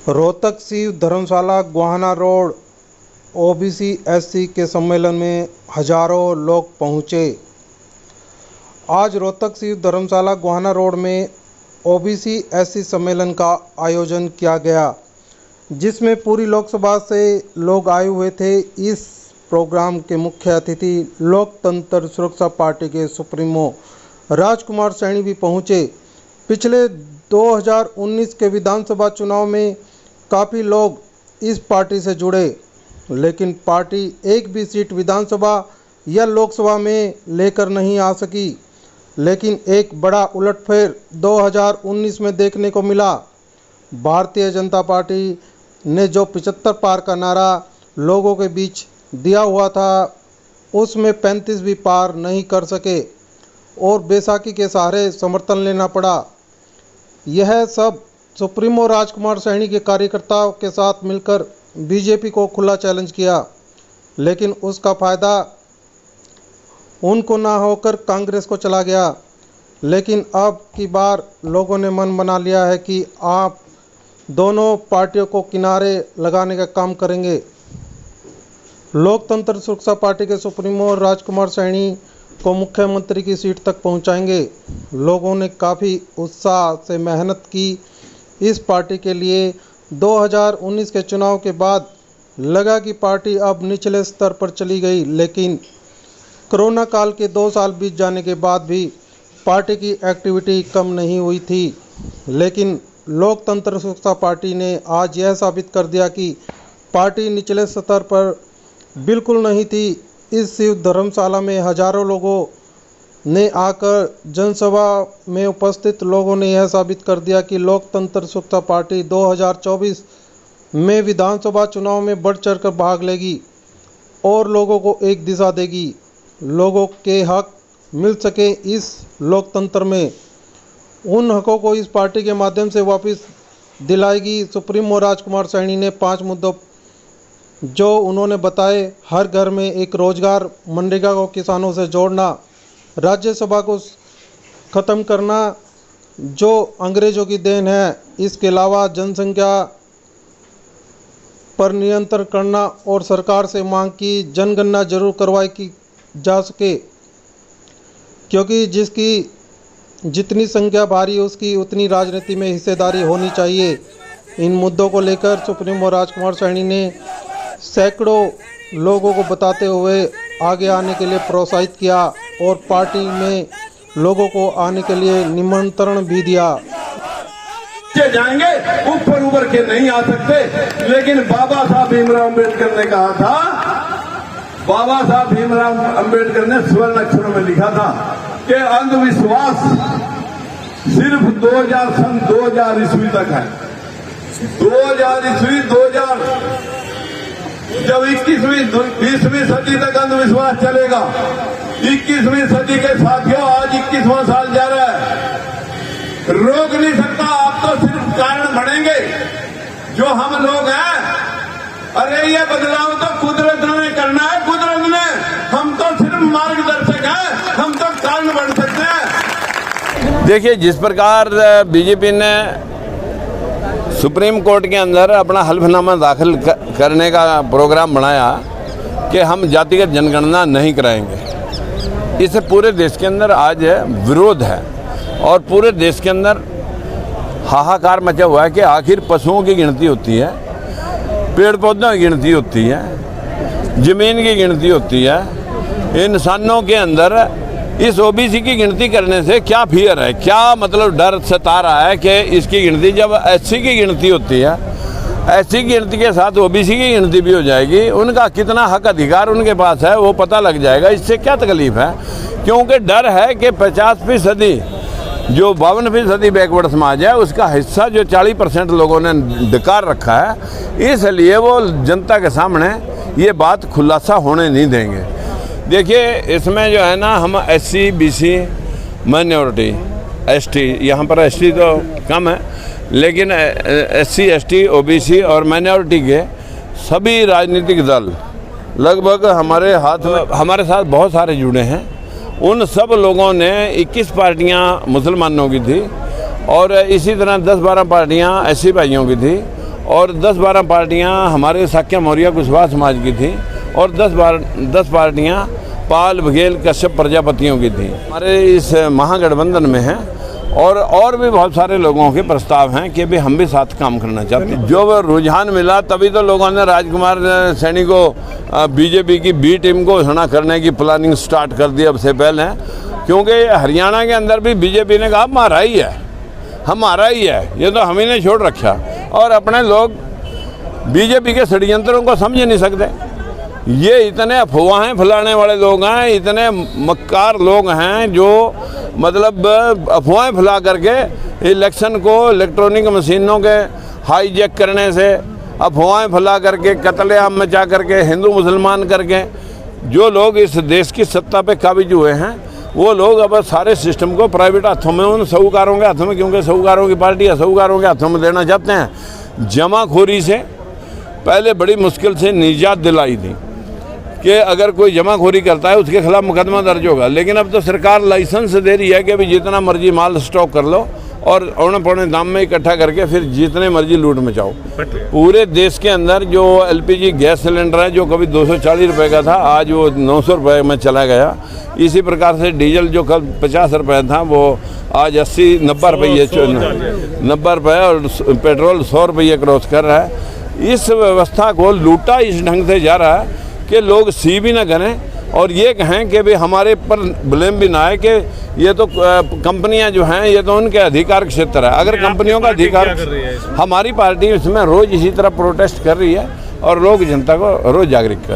रोहतक शिव धर्मशाला Gohana road OBC SC के सम्मेलन में हजारों लोग पहुंचे। आज रोहतक शिव धर्मशाला गोहाना रोड में ओबीसी एससी सम्मेलन का आयोजन किया गया, जिसमें पूरी लोकसभा से लोग आए हुए थे। इस प्रोग्राम के मुख्य अतिथि लोकतंत्र सुरक्षा पार्टी के सुप्रीमो राजकुमार सैनी भी पहुंचे। पिछले 2019 के विधानसभा चुनाव में काफ़ी लोग इस पार्टी से जुड़े, लेकिन पार्टी एक भी सीट विधानसभा या लोकसभा में लेकर नहीं आ सकी। लेकिन एक बड़ा उलटफेर 2019 में देखने को मिला। भारतीय जनता पार्टी ने जो 75 पार का नारा लोगों के बीच दिया हुआ था, उसमें 35 भी पार नहीं कर सके और बैसाखी के सहारे समर्थन लेना पड़ा। यह सब सुप्रीमो राजकुमार सैनी के कार्यकर्ताओं के साथ मिलकर बीजेपी को खुला चैलेंज किया, लेकिन उसका फ़ायदा उनको ना होकर कांग्रेस को चला गया। लेकिन अब की बार लोगों ने मन बना लिया है कि आप दोनों पार्टियों को किनारे लगाने का काम करेंगे। लोकतंत्र सुरक्षा पार्टी के सुप्रीमो राजकुमार सैनी को मुख्यमंत्री की सीट तक पहुंचाएंगे। लोगों ने काफ़ी उत्साह से मेहनत की इस पार्टी के लिए। 2019 के चुनाव के बाद लगा कि पार्टी अब निचले स्तर पर चली गई, लेकिन कोरोना काल के 2 साल बीत जाने के बाद भी पार्टी की एक्टिविटी कम नहीं हुई थी। लेकिन लोकतंत्र सुरक्षा पार्टी ने आज यह साबित कर दिया कि पार्टी निचले स्तर पर बिल्कुल नहीं थी। इस शिव धर्मशाला में हजारों लोगों ने आकर जनसभा में उपस्थित लोगों ने यह साबित कर दिया कि लोकतंत्र सुरक्षा पार्टी 2024 में विधानसभा चुनाव में बढ़ चढ़कर भाग लेगी और लोगों को एक दिशा देगी। लोगों के हक मिल सके इस लोकतंत्र में, उन हकों को इस पार्टी के माध्यम से वापस दिलाएगी। सुप्रीमो राजकुमार सैनी ने 5 मुद्दों जो उन्होंने बताए: हर घर में एक रोजगार, मनरेगा को किसानों से जोड़ना, राज्यसभा को ख़त्म करना जो अंग्रेज़ों की देन है, इसके अलावा जनसंख्या पर नियंत्रण करना और सरकार से मांग की जनगणना जरूर करवाई की जा सके, क्योंकि जिसकी जितनी संख्या भारी उसकी उतनी राजनीति में हिस्सेदारी होनी चाहिए। इन मुद्दों को लेकर सुप्रीमो राजकुमार सैनी ने सैकड़ों लोगों को बताते हुए आगे आने के लिए प्रोत्साहित किया और पार्टी में लोगों को आने के लिए निमंत्रण भी दिया। जाएंगे ऊपर के नहीं आ सकते, लेकिन बाबा साहब भीमराव अम्बेडकर ने कहा था, बाबा साहब भीमराव अम्बेडकर ने स्वर्ण अक्षरों में लिखा था कि अंधविश्वास सिर्फ 2000 ईस्वी तक है। 2000 ईस्वी 2000 जब 20वीं सदी तक अंधविश्वास चलेगा। 21वीं सदी के साथियों, आज 21वां साल जा रहा है, रोक नहीं सकता। आप तो सिर्फ कारण बढ़ेंगे जो हम लोग हैं। अरे ये बदलाव तो कुदरत ने करना है, कुदरत ने, हम तो सिर्फ मार्गदर्शक हैं, हम तो कारण बढ़ सकते हैं। देखिए, जिस प्रकार बीजेपी ने सुप्रीम कोर्ट के अंदर अपना हल्फनामा दाखिल करने का प्रोग्राम बनाया कि हम जातिगत जनगणना नहीं कराएंगे, इससे पूरे देश के अंदर आज विरोध है और पूरे देश के अंदर हाहाकार मचा हुआ है कि आखिर पशुओं की गिनती होती है, पेड़ पौधों की गिनती होती है, ज़मीन की गिनती होती है, इंसानों के अंदर इस ओबीसी की गिनती करने से क्या फियर है, क्या मतलब डर सता रहा है कि इसकी गिनती जब एससी की गिनती होती है, एससी की गिनती के साथ ओबीसी की गिनती भी हो जाएगी, उनका कितना हक अधिकार उनके पास है वो पता लग जाएगा। इससे क्या तकलीफ है? क्योंकि डर है कि 50% जो 52% बैकवर्ड समाज है उसका हिस्सा जो 40% लोगों ने डकार रखा है, इसलिए वो जनता के सामने ये बात खुलासा होने नहीं देंगे। देखिए, इसमें जो है ना, हम एससी बीसी माइनॉरिटी एसटी, यहाँ पर एसटी तो कम है, लेकिन एससी एसटी ओबीसी और माइनॉरिटी के सभी राजनीतिक दल लगभग हमारे साथ बहुत सारे जुड़े हैं। उन सब लोगों ने 21 पार्टियां मुसलमानों की थी और इसी तरह 10-12 पार्टियां एससी भाइयों की थी और 10-12 पार्टियां हमारे साक्या मौर्य कुशवाहा समाज की थी और 10 पार्टियां पाल बघेल कश्यप प्रजापतियों की थी। हमारे इस महागठबंधन में हैं और भी बहुत सारे लोगों के प्रस्ताव हैं कि भी हम भी साथ काम करना चाहते हैं। जो वो रुझान मिला तभी तो लोगों ने राजकुमार सैनी को बीजेपी की बी टीम को घोषणा करने की प्लानिंग स्टार्ट कर दी अब से पहले, क्योंकि हरियाणा के अंदर भी बीजेपी ने कहा हमारा ही है, हमारा ही है, ये तो हम ही ने छोड़ रखा। और अपने लोग बीजेपी के षड्यंत्रों को समझ नहीं सकते। ये इतने अफवाहें फैलाने वाले लोग हैं, इतने मक्कार लोग हैं जो मतलब अफवाहें फैला करके इलेक्शन को इलेक्ट्रॉनिक मशीनों के हाईजैक करने से, अफवाहें फैला करके, कत्लेआम मचा करके, हिंदू मुसलमान करके जो लोग इस देश की सत्ता पे काबिज हुए हैं, वो लोग अब सारे सिस्टम को प्राइवेट हाथों में, उन साहूकारों के हाथों में, क्योंकि साहूकारों की पार्टी है, साहूकारों के हाथों में देना चाहते हैं। जमाखोरी से पहले बड़ी मुश्किल से निजात दिलाई थी कि अगर कोई जमाखोरी करता है उसके खिलाफ मुकदमा दर्ज होगा, लेकिन अब तो सरकार लाइसेंस दे रही है कि अभी जितना मर्जी माल स्टॉक कर लो और औने पौने दाम में इकट्ठा करके फिर जितने मर्जी लूट मचाओ। पूरे देश के अंदर जो एलपीजी गैस सिलेंडर है जो कभी 240 रुपये का था, आज वो 900 रुपये में चला गया। इसी प्रकार से डीजल जो कल 50 रुपये था वो आज 80-90 रुपये 90 रुपये, और पेट्रोल 100 रुपये क्रॉस कर रहा है। इस व्यवस्था को लूटा इस ढंग से जा रहा है कि लोग सी भी ना करें और ये कहें कि भाई हमारे पर ब्लेम भी ना आए कि ये तो कंपनियां जो हैं ये तो उनके अधिकार क्षेत्र है। अगर कंपनियों का अधिकार, हमारी पार्टी इसमें रोज़ इसी तरह प्रोटेस्ट कर रही है और लोग जनता को रोज़ जागरूक कर रही है।